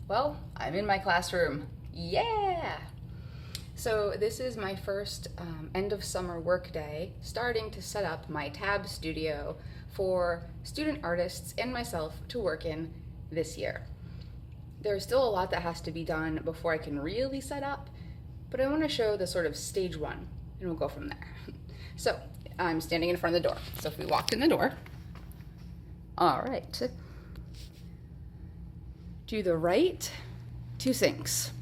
Well, I'm in my classroom. Yeah! So this is my first end of summer work day, starting to set up my T.A.B studio for student artists and myself to work in this year. There's still a lot that has to be done before I can really set up, but I want to show the sort of stage one, and we'll go from there. So I'm standing in front of the door. So if we walked in the door, all right. To the right, two sinks.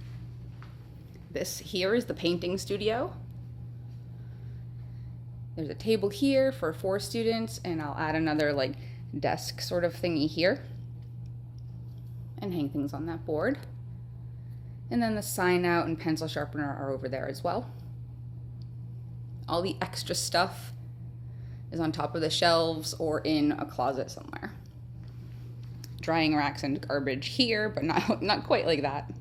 This here is the painting studio. There's a table here for 4 students, and I'll add another like desk sort of thingy here and hang things on that board. And then the sign out and pencil sharpener are over there as well. All the extra stuff is on top of the shelves or in a closet somewhere. Drying racks and garbage here, but not quite like that.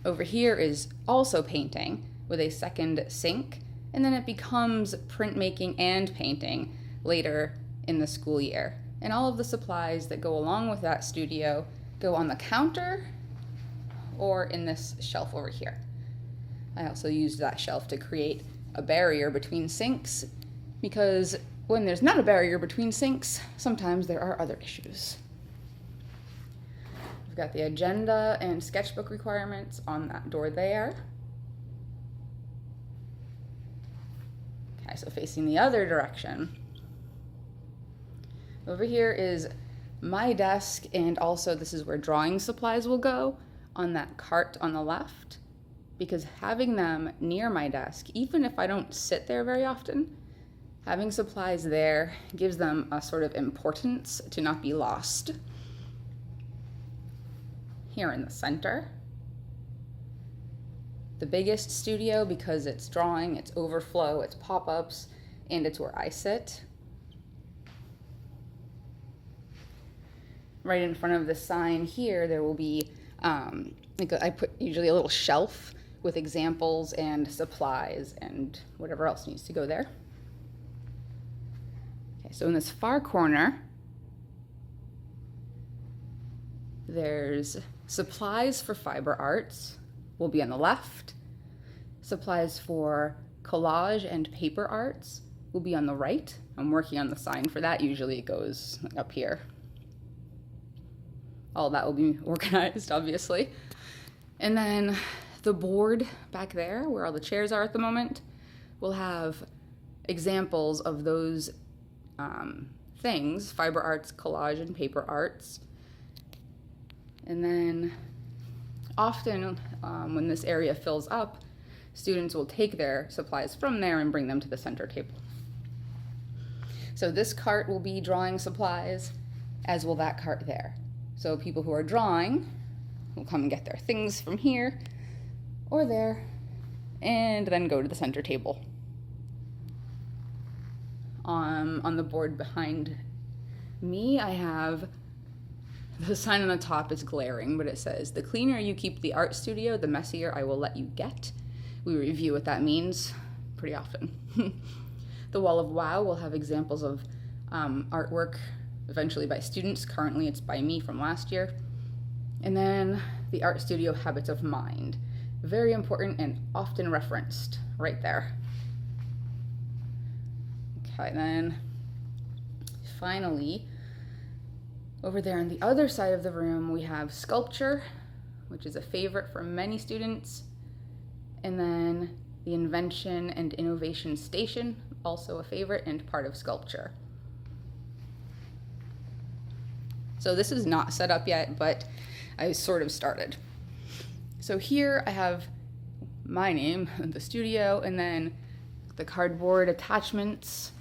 Over here is also painting with a second sink, and then it becomes printmaking and painting later in the school year. And all of the supplies that go along with that studio go on the counter or in this shelf over here. I also used that shelf to create a barrier between sinks because when there's not a barrier between sinks, sometimes there are other issues. We've got the agenda and sketchbook requirements on that door there. Okay, so facing the other direction. Over here is my desk, and also this is where drawing supplies will go on that cart on the left, because having them near my desk, even if I don't sit there very often, having supplies there gives them a sort of importance to not be lost. Here in the center, the biggest studio because it's drawing, it's overflow, it's pop-ups, and it's where I sit. Right in front of the sign here, there will be, I put usually a little shelf with examples and supplies and whatever else needs to go there. Okay, so in this far corner, there's supplies for fiber arts will be on the left. Supplies for collage and paper arts will be on the right. I'm working on the sign for that. Usually it goes up here. All that will be organized, obviously. And then the board back there, where all the chairs are at the moment, will have examples of those things, fiber arts, collage, and paper arts. And then often when this area fills up, students will take their supplies from there and bring them to the center table. So this cart will be drawing supplies, as will that cart there. So people who are drawing will come and get their things from here or there, and then go to the center table. On the board behind me, I have the sign on the top is glaring, but it says, "The cleaner you keep the art studio, the messier I will let you get." We review what that means pretty often. The wall of wow will have examples of artwork, eventually by students. Currently it's by me from last year. And then the art studio habits of mind. Very important and often referenced right there. Okay, then finally, over there on the other side of the room, we have sculpture, which is a favorite for many students. And then the invention and innovation station, also a favorite and part of sculpture. So this is not set up yet, but I sort of started. So here I have my name, the studio, and then the cardboard attachments,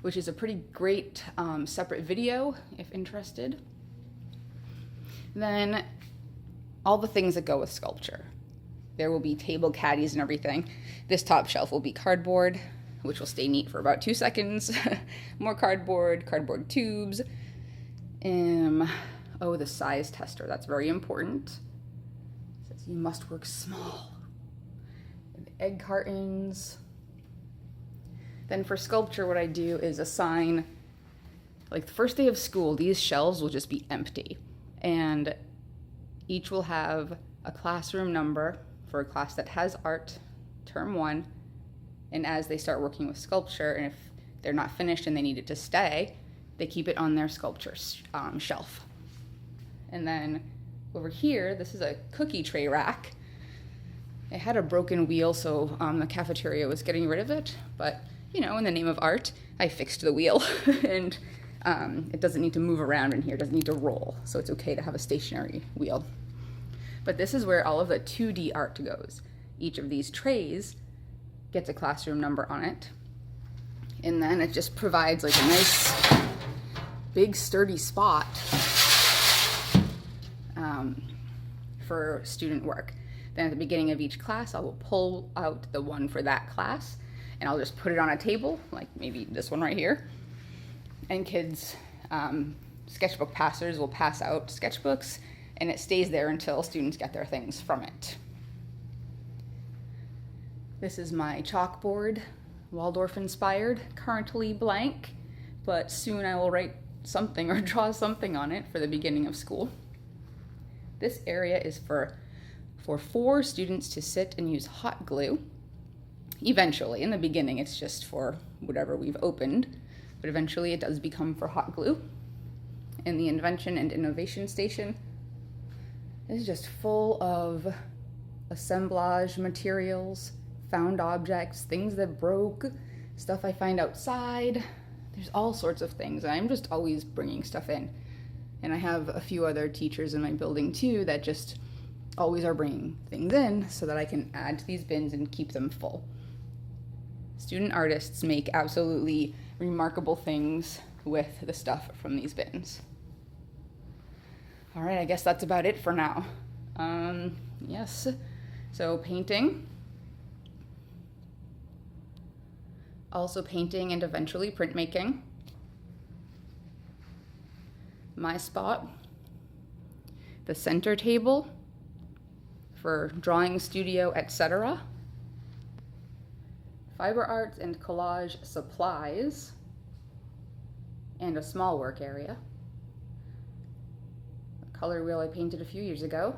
which is a pretty great separate video if interested. Then all the things that go with sculpture. There will be table caddies and everything. This top shelf will be cardboard, which will stay neat for about 2 seconds. More cardboard, cardboard tubes. The size tester, that's very important. It says you must work small. And egg cartons. Then for sculpture, what I do is assign like the first day of school, these shelves will just be empty. And each will have a classroom number for a class that has art, term 1. And as they start working with sculpture, and if they're not finished and they need it to stay, they keep it on their sculpture shelf. And then over here, this is a cookie tray rack. It had a broken wheel, so the cafeteria was getting rid of it. But, you know, in the name of art, I fixed the wheel. And it doesn't need to move around in here, it doesn't need to roll. So it's okay to have a stationary wheel. But this is where all of the 2D art goes. Each of these trays gets a classroom number on it. And then it just provides like a nice, big, sturdy spot for student work. Then at the beginning of each class, I will pull out the one for that class, and I'll just put it on a table, like maybe this one right here. And kids, sketchbook passers will pass out sketchbooks, and it stays there until students get their things from it. This is my chalkboard, Waldorf inspired, currently blank, but soon I will write something or draw something on it for the beginning of school. This area is for 4 students to sit and use hot glue. Eventually, in the beginning it's just for whatever we've opened, but eventually it does become for hot glue. And the Invention and Innovation Station is just full of assemblage materials, found objects, things that broke, stuff I find outside. There's all sorts of things, and I'm just always bringing stuff in. And I have a few other teachers in my building too that just always are bringing things in so that I can add to these bins and keep them full. Student artists make absolutely remarkable things with the stuff from these bins. All right, I guess that's about it for now. Yes, so painting. Also painting and eventually printmaking. My spot. The center table for drawing studio, etc. Fiber arts and collage supplies. And a small work area. A color wheel I painted a few years ago.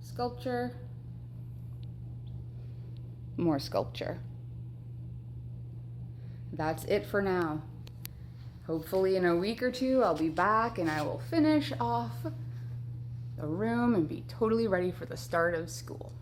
Sculpture. More sculpture. That's it for now. Hopefully in a week or 2 I'll be back and I will finish off the room and be totally ready for the start of school.